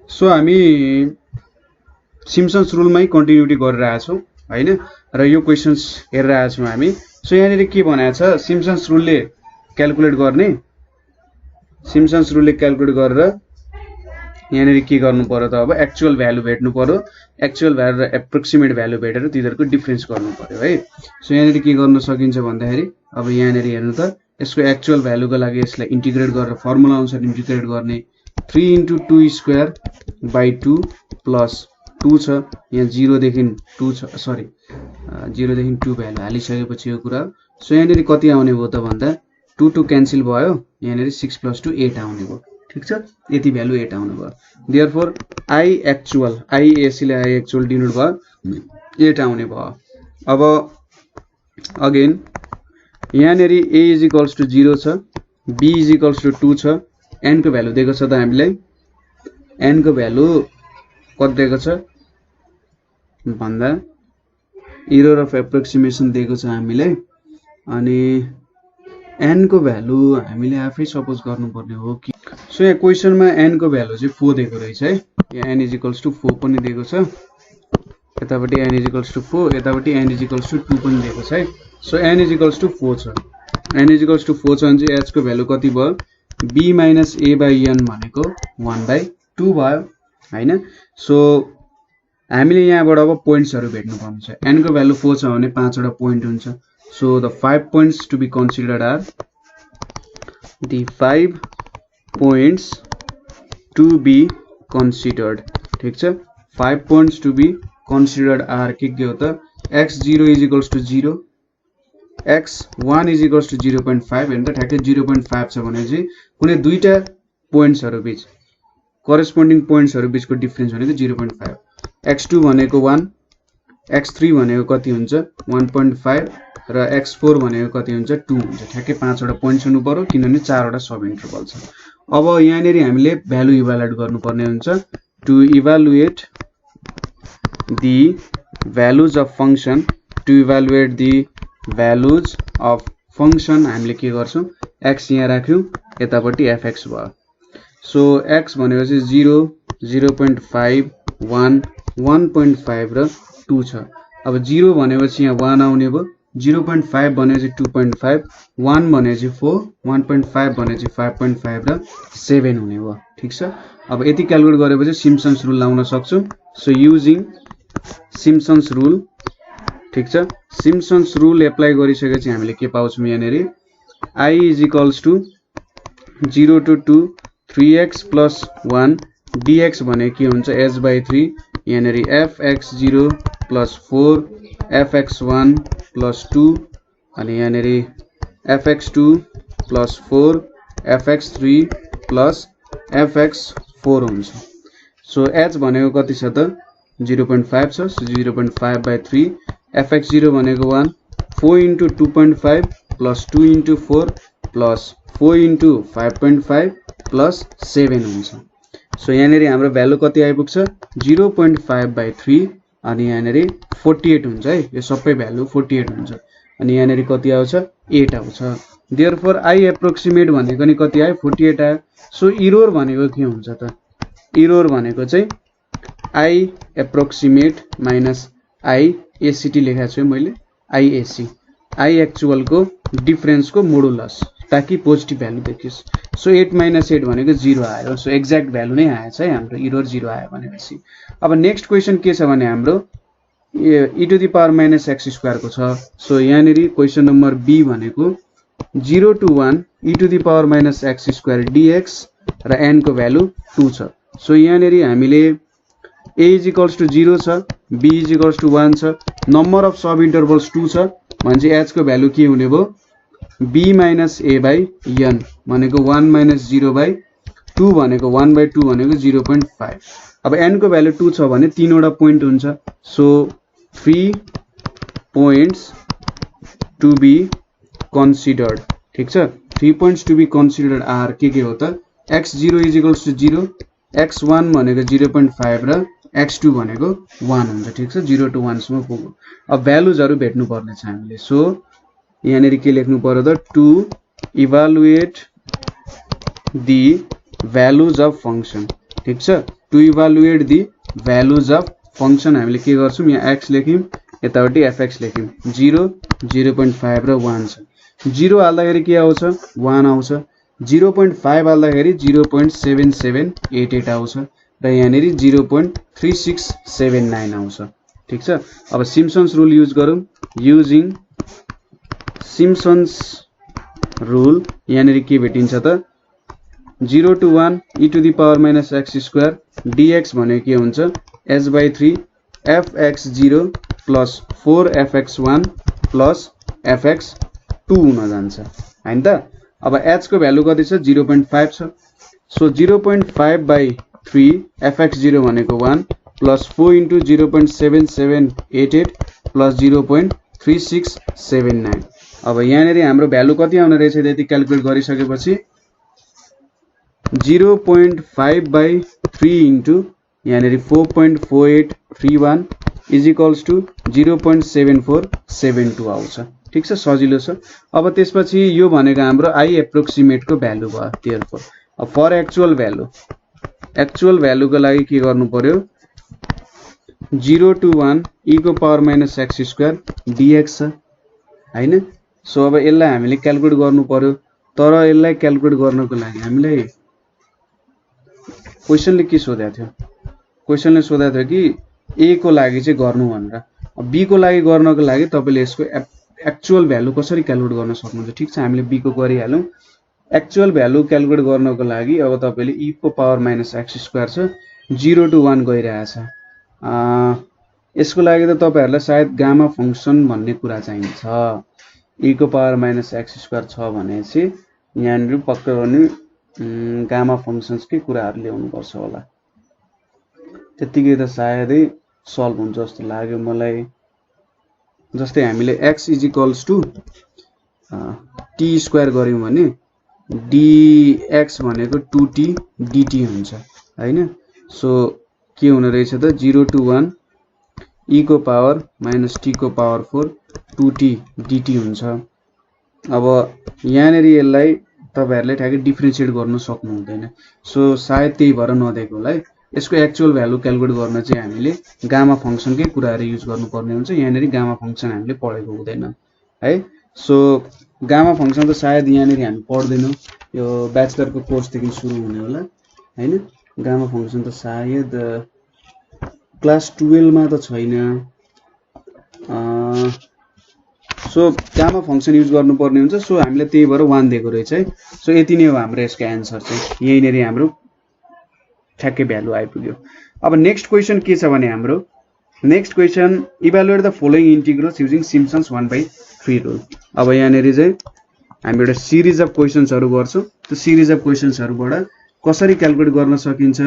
So हामी Simpson's रुलमै continuity गरिरहेका छौँ हैन र यो क्वेशन्स हेरिरहेका छौँ हामी। सो यहाँनिर के भनेको छ सिम्पसन्स रुलले क्याल्कुलेट गर्ने सिम्पसन्स रुलले क्याल्कुलेट गरेर यहाँनिर के गर्नु पर्यो त अब एक्चुअल भ्यालु भेट्नु पर्यो। एक्चुअल भ्यालु र एप्रोक्सिमेट भ्यालु भेटेर तिनीहरूको डिफरेन्स गर्नु पर्यो है। सो यहाँनिर के गर्न सकिन्छ भन्दाखेरि अब यहाँनिर हेर्नु त यसको एक्चुअल भ्यालुको लागि यसलाई इन्टिग्रेट गरेर फर्मुला अनुसार इन्टिग्रेट गर्ने 3 × 2 स्क्वायर बाई 2 प्लस 2 छ यहाँ 0 देखि 2 छ सरी 0 देखि 2 भ्यालु हालिसकेपछि यो कुरा। सो यहाँनिर कति आउने भयो त भन्दा 2 2 क्यान्सल भयो यहाँनिर 6 + 2 8 आउने भयो। ठीक छ यति भ्यालु 8 आउने भयो। देयरफोर आई एक्चुअल ले आई एक्चुअल डिनोट भयो 8 आउने भयो। अब अगेन यहाँनिर a = 0 छ b = 2 छ n को भ्यालु दिएको छ त हामीलाई n को भ्यालु कति दिएको छ भन्दा एरर अफ एप्रोक्सिमेसन दिएको छ हामीलाई अनि n को भ्यालु हामीले आफै सपोज गर्नुपर्ने हो कि। सो यहाँ क्वेशनमा n को भ्यालु चाहिँ 4 दिएको रहेछ है। यहाँ n = 4 पनि दिएको छ यतापट्टि n = 4 यतापट्टि n = 2 पनि दिएको छ है। सो n = 4 छ n = 4 छ भने चाहिँ h को भ्यालु कति भयो b - a/n भनेको 1/2 भयो हैन। सो हामीले यहाँबाट अब पोइन्ट्सहरु भेट्नु पर्छ। n को भ्यालु 4 छ भने 5 वटा पोइन्ट हुन्छ। So the 5 points to be considered are ठीक छ 5 points to be considered are के हो त x0 = 0 x1 = 0.5 हेर्नु त ठ्याक्कै 0.5 छ भने चाहिँ कुनै दुईटा पोइन्ट्सहरु बीच करेस्पोन्डिङ पोइन्ट्सहरु बीचको डिफरेन्स भनेको 0.5 x2 भनेको 1 x3 भनेको कति हुन्छ 1.5 र x4 भनेको कति हुन्छ 2 हुन्छ। ठ्याक्कै 5 वटा पोइन्ट्स हुनु पर्यो किनभने 4 वटा सब इन्टरभल छ। अब यहाँनिर हामीले भ्यालु इभ्यालुएट गर्नुपर्ने हुन्छ। To evaluate the values of function हामीले के गर्छौं x यहाँ राख्यौं यतापट्टि fx भयो। सो x भनेको चाहिँ 0 0.5 1 1.5 र 2 छ। अब 0 भनेपछि यहाँ 1 आउने भयो 0.5 भनेपछि 2.5 1 भनेपछि 4 1.5 भनेपछि 5.5 र 7 हुने भयो। ठीक छ अब यति क्याल्कुलेट गरेपछि सिम्पसन्स रुल लाउन सक्छौं। सो युजिङ सिम्पसन्स रुल ठीक छ सिम्पसन्स रुल एप्लाई गरिसकेपछि हामीले के पाउँछौं यहाँनेरि I = 0 to 2 3x + 1 dx भने के हुन्छ h/3 यहाँनेरि fx0 + 4 fx1 + 2 अनि यहाँनेरि fx2 + 4 fx3 + fx4 हुन्छ। सो h भनेको कति छ त 0.5 छ। सो 0.5/3 fx0 भनेको 1 4 * 2.5 + 2 * 4 + 4 * 5.5 + 7 हुन्छ। सो यहाँनेरि हाम्रो भ्यालु कति आइपुग्छ 0.5/3 अनि यहाँनेरि 48 हुन्छ है। यो सबै भ्यालु 48 हुन्छ अनि यहाँनेरि कति आउँछ 8 आउँछ। देयरफोर आई एप्रोक्सिमेट भनेको नि कति आयो 48 आयो। सो एरर भनेको के हुन्छ त एरर भनेको चाहिँ आई एप्रोक्सिमेट - आई एसीटी लेखेको छु मैले आईएसी आई एक्चुअल को डिफरेन्स को मोडुलस ताकि पोजिटिभ भ्यालु देखियोस्। सो 8 - 8 भनेको 0 आयो। सो एक्ज्याक्ट भ्यालु नै आएछ है हाम्रो एरर 0 आयो भनेपछि। अब नेक्स्ट क्वेशन के छ भने हाम्रो e⁻⁻x² को छ। सो यहाँनेरि क्वेशन नम्बर बी भनेको 0 to 1 e⁻⁻x² dx र n को भ्यालु 2 छ। सो यहाँनेरि हामीले a = 0 छ b = 1 छ नम्बर अफ सब इन्टरभल्स 2 छ भने चाहिँ h को भ्यालु के हुने भयो b - a/n भनेको 1 - 0/2 भनेको 1/2 भनेको 0.5। अब n को भ्यालु 2 छ भने 3 वटा पोइन्ट हुन्छ। So 3 points to be considered ठीक छ 3 points to be considered are के हो त x0 = 0 x1 भनेको 0.5 र x2 भनेको 1 हुन्छ। ठीक छ 0 to 1 सम्म पुग्यो। अब भ्यालुजहरु भेट्नु पर्ने छ हामीले। सो यहाँनेरि के लेख्नु पर्यो त to evaluate the values of function ठीक छ to evaluate the values of function हामीले के गर्छौं यहाँ x लेख्यौं यतापट्टि fx लेख्यौं 0 0.5 र 1 छ 0 हाल्दाखेरि के आउँछ 1 आउँछ 0.5 हाल्दाखेरि 0.7788 आउँछ र यहाँनेरि 0.3679 आउँछ ठीक छ अब सिम्पसन्स रुल युज गरौँ युजिङ सिम्पसन्स रुल यहाँनेरि के भेटिन्छ त 0 to 1 e to the power minus x square dx भनेको के हुन्छ h/3 fx0 plus 4fx1 plus fx2 हुन जान्छ हैन त अब h को भ्यालु कति छ 0.5 छ सो 0.5/3 fx0 भनेको 1 plus 4 into 0.7788 plus 0.3679 अब यहाँनेरि हाम्रो भ्यालु कति आउने रहेछ यति क्याल्कुलेट गरिसकेपछि 0.5/3 into यहाँनेरि 4.4831 is equals to 0.7472 आउँछ ठीक छ सजिलो छ अब त्यसपछि यो भनेको हाम्रो I approximate को भ्यालु भयो therefore अब फर एक्चुअल भ्यालु को लागि के गर्नु पर्यो 0 to 1 e को power minus x square dx छ हैन सो अब यसलाई हामीले क्याल्कुलेट गर्नु पर्यो तर यसलाई क्याल्कुलेट गर्नको लागि हामीलाई क्वेशनले के सोधेको थियो क्वेशनले सोधेको थियो कि a को लागि चाहिँ गर्नु भनेर अब b को लागि गर्नको लागि तपाईले यसको एक्चुअल भ्यालु कसरी क्याल्कुलेट गर्न सक्नुहुन्छ ठीक छ हामीले b को गरिहालौं एक्चुअल भ्यालु क्याल्कुलेट गर्नको लागि अब तपाईले e को पावर माइनस x स्क्वायर छ 0 to 1 गइरहेछ यसको लागि त तपाईहरुलाई सायद गामा फंक्सन भन्ने कुरा चाहिन्छ e को पावर माइनस x स्क्वायर छ भनेपछि यहाँनिर पक्का पनि गामा फंक्सन्स के कुराहरु ल्याउनु पर्छ होला त्यतिकै त सायदै सल्भ हुन्छ जस्तो लाग्यो मलाई जस्तै हामीले x t स्क्वायर गर्यौं भने dx भनेको 2t dt हुन्छ हैन सो के हुने रहेछ त 0 to 1 e को पावर माइनस t को पावर 4 2t dt हुन्छ अब यहाँनेरि यसलाई तपाईहरुले ठ्याक्कै डिफरेन्शिएट गर्न सक्नु हुँदैन सो सायद त्यही भएर नदिएको होला है यसको एक्चुअल भ्यालु क्याल्कुलेट गर्न चाहिँ हामीले गामा फंक्सनकै कुराहरु युज गर्नुपर्ने हुन्छ यहाँनेरि गामा फंक्सन हामीले पढेको हुँदैन है सो गामा फंक्सन त सायद यहाँनेरि हामी पढ्दैनौं यो ब्याचलरको कोर्स देखि सुरु हुने होला हैन गामा फंक्सन त सायद क्लास 12 मा त छैन सो गामा फंक्सन युज गर्नुपर्ने हुन्छ सो हामीले त्यही भएर 1 दिएको रहेछ है सो यति नै हो हाम्रो यसको आन्सर चाहिँ यही नेरी हाम्रो ठ्याक्कै भ्यालु आइपुग्यो अब नेक्स्ट क्वेशन के छ भने हाम्रो next question evaluate the following integrals using Simpson's 1/3 rule अब यहाँ नेरी चाहिँ हामी एउटा सिरिज अफ क्वेशन्सहरु गर्छौं त्यो सिरिज अफ क्वेशन्सहरुबाट कसरी क्याल्कुलेट गर्न सकिन्छ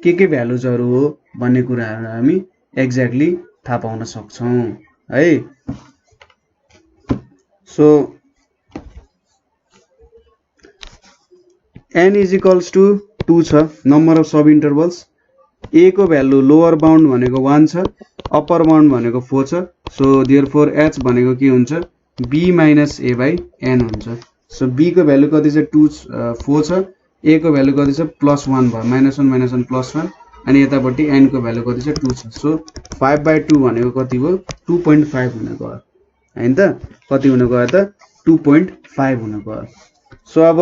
के भ्यालुजहरु हो भन्ने कुराहरु हामी एक्ज्याक्टली थाहा पाउन सक्छौं है so n is equals to 2 छ नम्बर अफ सब इन्टरभल्स a को भ्यालु लोअर बाउन्ड भनेको 1 छ अप्पर बाउन्ड भनेको 4 छ सो देयरफोर h भनेको के हुन्छ b - a/n हुन्छ सो b को भ्यालु कति छ 4 छ a को भ्यालु कति छ +1 भयो -1 +1 अनि यतापट्टि n को भ्यालु कति छ 2 छ सो 5/2 भनेको कति हो 2.5 हुन गयो हैन त कति हुन गयो त 2.5 हुन गयो सो अब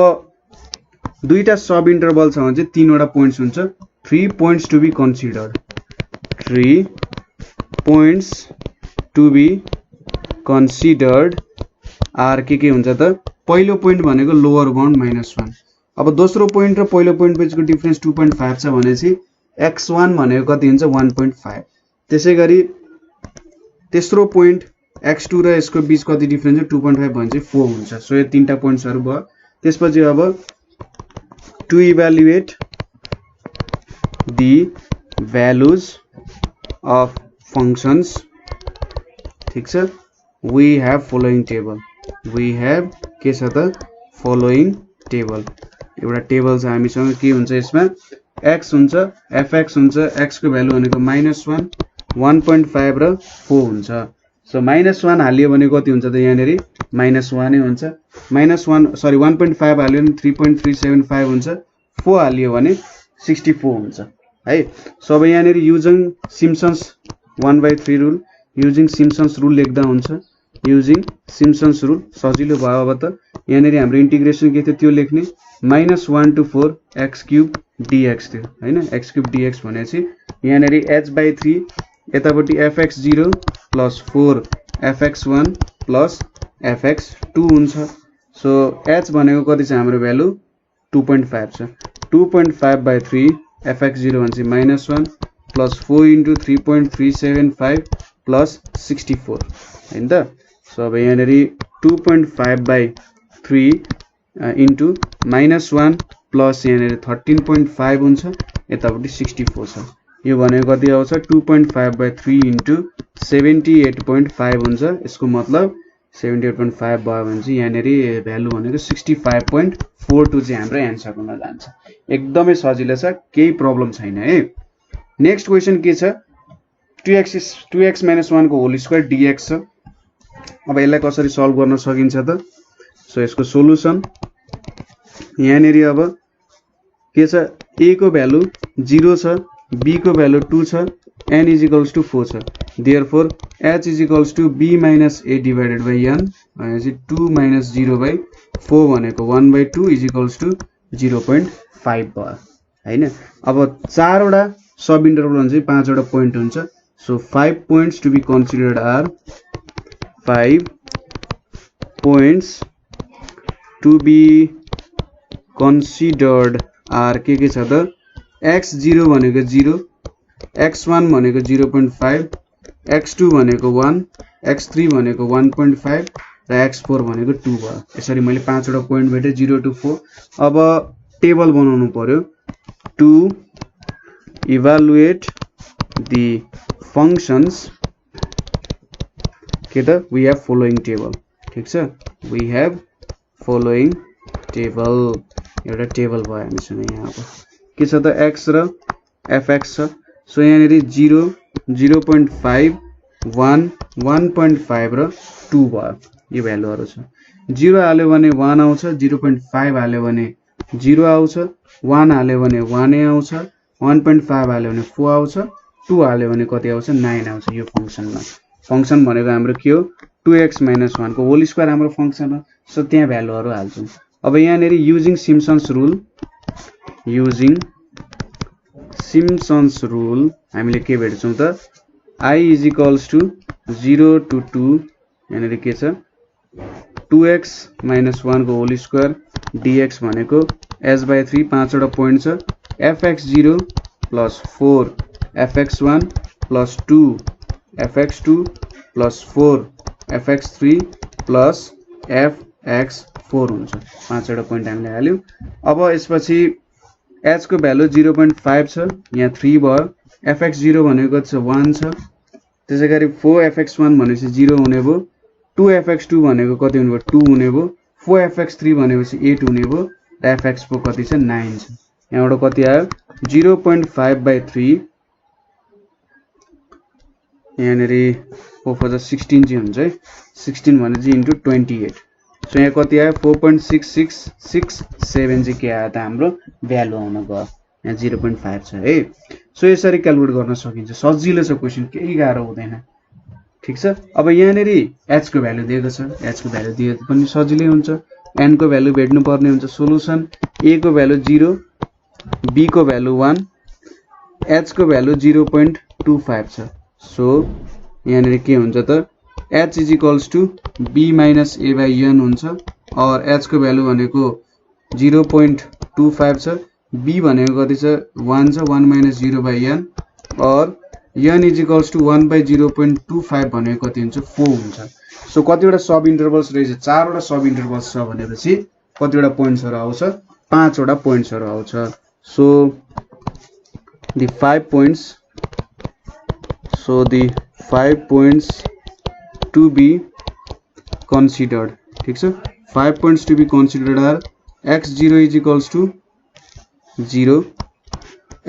दुईटा सब इन्टरभल छ भने चाहिँ तीनवटा पोइन्ट्स हुन्छ 3 points to be considered 3 points to be considered are के हुन्छ त पहिलो पोइन्ट भनेको लोअर बाउन्ड -1 अब दोस्रो पोइन्ट र पहिलो पोइन्ट बीचको डिफरेन्स 2.5 छ भनेपछि x1 भनेको कति हुन्छ 1.5 त्यसैगरी तेस्रो पोइन्ट x2 र यसको बीच कति डिफरेन्स छ 2.5 भनेपछि 4 हुन्छ सो यो तीनटा पोइन्ट्सहरु भयो त्यसपछि अब to evaluate the values of functions ठीक छ we have following table we have के छ त following table एउटा टेबल छ हामीसँग के हुन्छ यसमा x हुन्छ fx हुन्छ x को भ्यालु भनेको -1 1.5 र 4 हुन्छ सो -1 हालियो भने कति हुन्छ त यहाँ नेरी -1 नै हुन्छ -1 1.5 हालियो भने 3.375 हुन्छ 4 हालियो भने 64 हुन्छ है। सो अब यहाँनिर using Simpson's 1/3 rule, using Simpson's rule लेख्दा हुन्छ। युजिङ सिम्पसन्स रुल सजिलो भयो। अब त यहाँनिर हाम्रो इन्टिग्रेसन के थियो त्यो लेख्ने, -1 to 4 x³ dx थियो हैन। x³ dx भनेपछि यहाँनिर h/3 यतापट्टि fx0 + 4 fx1 + fx2 हुन्छ। सो h भनेको कति छ हाम्रो भ्यालु 2.5 छ। 2.5/3 fx0 भनेपछि -1 + 4 × 3.375 + 64 हैन त। सो अब यहाँनिर 2.5/3 इन्टु -1 प्लस यहाँनिर 13.5 हुन्छ, यतापट्टि 64 छ। यो भनेको कति आउँछ 2.5/3 इन्टु 78.5 हुन्छ। यसको मतलब 78.5 भयो भने चाहिँ यहाँनिर भ्यालु भनेको 65.42 चाहिँ हाम्रो एन्सर हुन जान्छ। एकदमै सजिलो छ, केही प्रब्लम छैन है। नेक्स्ट क्वेसन के छ 2x - 1 को होल स्क्वायर dx छ। अब यसलाई कसरी सल्भ गर्न सकिन्छ त। सो यसको सोलुसन यहाँनिर अब के छ, a को भ्यालु 0 छ, b को भ्यालु 2 छ, n = 4 छ। Therefore h = b - a / n भनेपछि 2 - 0/4 भनेको 1/2 = 0.5 भयो हैन। अब 4 वटा सब इन्टरभल हुन्छ, 5 वटा पोइन्ट हुन्छ। So 5 points to be considered are 5 points to be considered are के छ त x0 भनेको 0, x1 भनेको 0.5, x2 भनेको 1, x3 भनेको 1.5 र x4 भनेको 2 भयो। यसरी मैले 5 वटा पोइन्ट भेटे 0 to 4। अब टेबल बनाउनु पर्यो to evaluate the functions के त we have following table, ठीक छ। we have following table, एउटा टेबल भयो हामीसँग यहाँ। अब के छ त x र fx छ। सो यहाँनिर 0, 0.5, 1, 1.5 र 2 भयो, यो भ्यालुहरु छ। 0 हाल्यो भने 1 आउँछ, 0.5 हाल्यो भने 0 आउँछ, 1 हाल्यो भने 1 आउँछ, 1.5 हाल्यो भने 4 आउँछ, 2 हाल्यो भने कति आउँछ 9 आउँछ यो फंक्सनमा। फंक्सन भनेको हाम्रो के हो 2x - 1 को होल स्क्वायर हाम्रो फंक्सन हो। सो त्यहाँ भ्यालुहरु हाल्छौं। अब यहाँनिर using Simpson's rule, using Simpson's rule हामीले के भेट्छौं त I = 0 to 2 यहाँनिर के छ 2x - 1 को होल स्क्वायर dx भनेको h/3 5 वटा पोइन्ट छ, fx0 + 4 fx1 + 2 fx2 + 4 fx3 + fx4 हुन्छ। 5 वटा पोइन्ट हामीले हाल्यौ। अब यसपछि h को भ्यालु 0.5 छ, यहाँ 3 भयो, fx0 भनेको छ 1 छ, त्यसैगरी 4 fx1 भनेपछि 0 हुने भयो, 2 fx2 भनेको कति हुने भयो 2 हुने भयो, 4 fx3 भनेपछि 8 हुने भयो र fx4 कति छ 9 छ। यहाँबाट कति आयो 0.5/3 यहाँनिर 4 4 16 चाहिँ हुन्छ है। 16 भने चाहिँ इन्टु 28। सो यहाँ कति आयो 4.6667 चाहिँ के आयो त हाम्रो भ्यालु आउन गयो। यहाँ 0.5 छ है। सो यसरी क्याल्कुलेट गर्न सकिन्छ, सजिलो छ क्वेशन, केही गाह्रो हुँदैन, ठीक छ। अब यहाँनिर h को भ्यालु दिएको छ, h को भ्यालु दिए पनि सजिलै हुन्छ। n को भ्यालु भेट्नु पर्ने हुन्छ। सोलुसन a को भ्यालु 0, b को भ्यालु 1, h को भ्यालु 0.25 छ। सो यहाँनिर के हुन्छ त h = b - a/n हुन्छ और h को भ्यालु भनेको 0.25 छ, b भनेको कति छ 1 छ, 1 - 0/n और n = 1/0.25 भनेको कति हुन्छ 4 हुन्छ। सो कतिवटा सब इन्टरभल्स रहेछ 4 वटा सब इन्टरभल्स छ भनेपछि कतिवटा पोइन्ट्सहरु आउँछ 5 वटा पोइन्ट्सहरु आउँछ। So the 5 points to be considered, ठीक छ। 5 points to be considered are x0 = 0,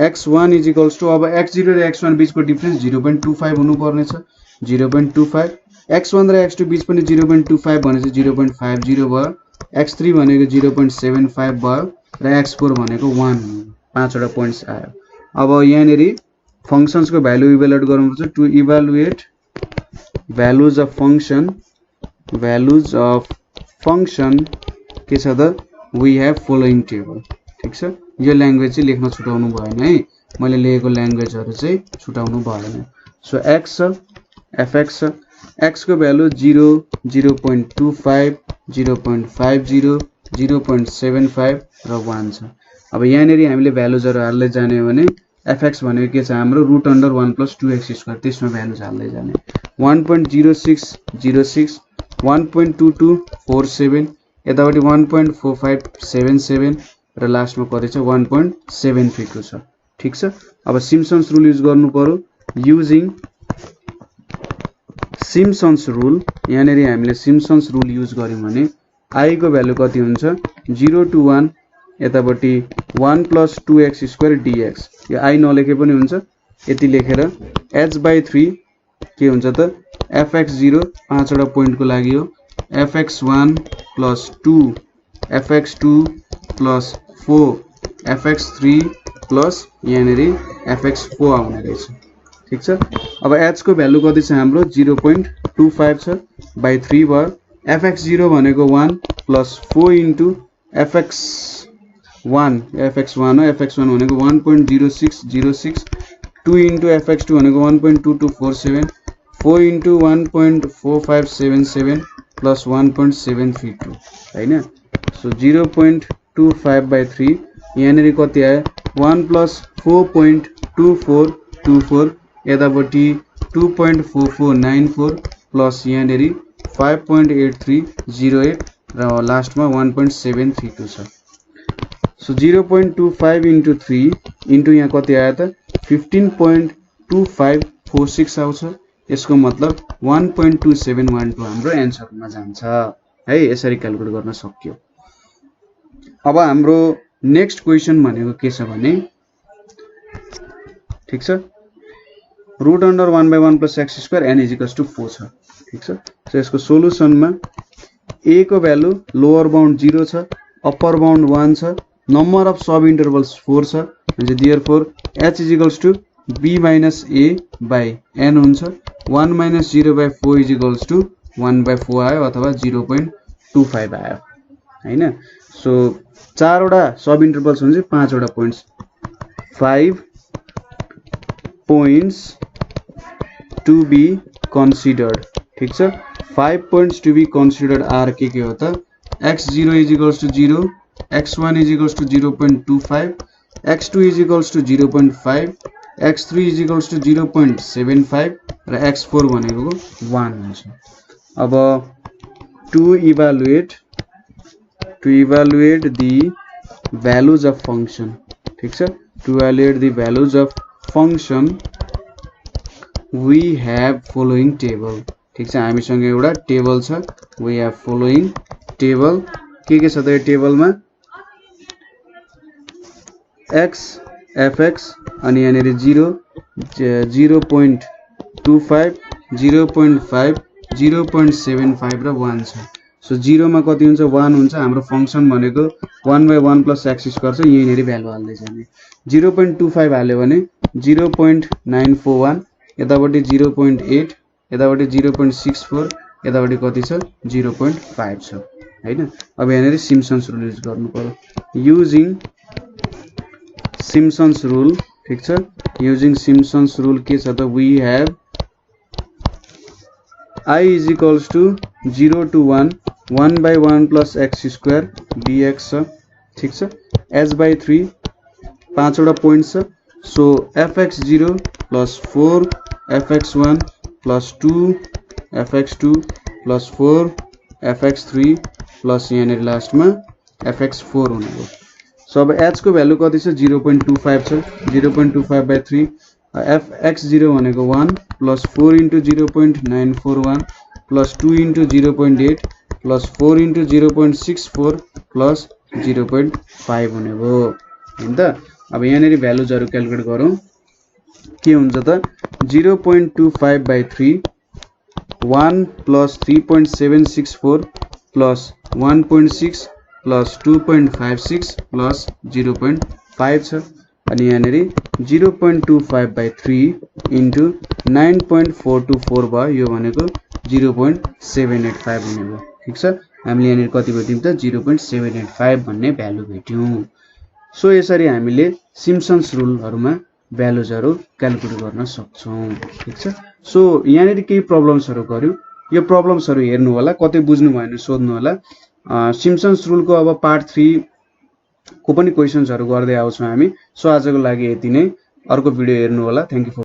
x1 = अब x0 र x1 बीचको डिफरेन्स 0.25 हुनु पर्ने छ, 0.25, x1 र x2 बीच पनि 0.25 भनेपछि 0.50 भयो, x3 भनेको 0.75 भयो र x4 भनेको 1, 5 वटा पोइन्ट्स आयो। अब यहाँनेरि फंक्शन्स को भ्यालु इभ्यालुएट गर्नुपर्छ to evaluate values of function के छ त वी हैव फलोइङ टेबल ठीक छ यो ल्याङ्ग्वेज चाहिँ लेख्न छुटाउनु भएन है मैले लेखेको ल्याङ्ग्वेजहरु चाहिँ छुटाउनु भएन सो x fx x को भ्यालु 0 0.25 0.50 0.75 र 1 छ अब यहाँनेरि हामीले भ्यालुजहरु हाल्दै जाने हो भने fx भनेको के छ हाम्रो रुट अन्डर 1 + 2x² त्यसमा भ्यालुज हाल्दै जाने 1.0606 1.2247 यतापटि 1.4577 र लास्टमा कति छ 1.732 छ ठीक छ अब सिम्पसन्स रुल युज गर्नु पर्यो युजिङ सिम्पसन्स रुल यहाँनेरि हामीले सिम्पसन्स रुल युज गर्यौं भने i को भ्यालु कति हुन्छ 0 to 1 यतापटि 1 + 2x² dx यो i नलेखे पनि हुन्छ यति लेखेर h/3 के हुन्छ त fx0 5 वटा पोइन्ट को लागि हो fx1 + 2 fx2 + 4 fx3 प्लस यहाँनेरि fx4 आउने रहेछ ठीक छ अब h को भ्यालु कति छ हाम्रो 0.25 छ by 3 भयो fx0 भनेको 1 + 4 into fx1 हो fx1 भनेको 1.0606 2 into fx2 भनेको 1.2247 4 into 1.4577 plus 1.732 हैन सो 0.25 by 3 यहाँनेरि कति आयो 1 + 4.2424 यतापटि 2.4494 प्लस यहाँनेरि 5.8308 र लास्टमा 1.732 छ सो 0.25 into 3 into यहाँ कति आयो त 15.2546 आउँछ यसको मतलब 1.2712 हाम्रो एन्सरमा जान्छ है यसरी क्याल्कुलेट गर्न सक्यो अब हाम्रो नेक्स्ट क्वेशन भनेको के छ भने ठीक छ रुट अन्डर 1/1 + x² n = 4 छ ठीक छ सो यसको सोलुसनमा a को भ्यालु लोअर बाउन्ड 0 छ अप्पर बाउन्ड 1 छ नम्बर अफ सब इन्टरभल्स 4 छ म्हणजे therefore h = b - a by n हुन्छ 1 - 0/4 = 1/4 आयो अथवा 0.25 आयो हैन सो 4 वटा सब इन्टरभल्स हुन्छ 5 वटा points 5 points to be considered ठीक छ 5 points to be considered are के हो त x0 = 0 x1 = 0.25 x2 = 0.5 x3 = 0.75 र x4 भनेको 1 हुन्छ अब to evaluate the values of function ठीक छ to evaluate the values of function we have following table ठीक छ हामीसँग एउटा टेबल छ we have following table के छ त यो टेबलमा x fx अनि यहाँनेरि 0 0.25 0.5 0.75 र 1 छ सो 0 मा कति हुन्छ 1 हुन्छ हाम्रो फंक्सन भनेको 1/1 + x² छ यहीँनेरि भ्यालु हाल्दै जाने 0.25 हाल्यो भने 0.941 यतापटि 0.8 यतापटि 0.64 यतापटि कति छ 0.5 छ हैन अब यहाँनेरि सिम्पसन्स रुल युज गर्नु पर्यो युजिङ सिम्पसन्स रुल ठीक छ युजिङ सिम्पसन्स रुल के छ त we have I = 0 to 1 1/1 + x² dx छ ठीक छ h/3 5 वटा पोइन्ट छ so fx0 + 4 fx1 + 2 fx2 + 4 fx3 plus यहाँनेरि लास्टमा fx4 हुने हो सो अब h को भ्यालु कति छ 0.25 छ 0.25/3 fx0 भनेको 1 + 4 * 0.941 + 2 * 0.8 + 4 * 0.64 + 0.5 हुने हो हैन त अब यहाँनेरि भ्यालुजहरु क्याल्कुलेट गरौँ के हुन्छ त 0.25/3 1 + 3.764 + 1.6 + 2.56 + 0.5 छ अनि यहाँनेरि 0.25/3 इन्टु 9.424 भयो, यो भनेको 0.785 हुने भयो। ठिक छ, हामीले यहाँनेरि कति भेट्यौं त 0.785 भन्ने भ्यालु भेट्यौं। सो यसरी हामीले सिम्पसन्स रुलहरुमा भ्यालुजहरु क्याल्कुलेट गर्न सक्छौं। ठिक छ, सो यहाँनेरि केही प्रब्लम्सहरु गर्यौं, यो प्रब्लम्सहरु हेर्नु होला, कतै बुझ्नु भएन सोध्नु होला। सिम्पसन्स रुलको अब पार्ट 3 को पनि क्वेशन्सहरु गर्दै आउँछौं हामी। सो आजको लागि यति नै, अर्को भिडियो हेर्नु होला। Thank you for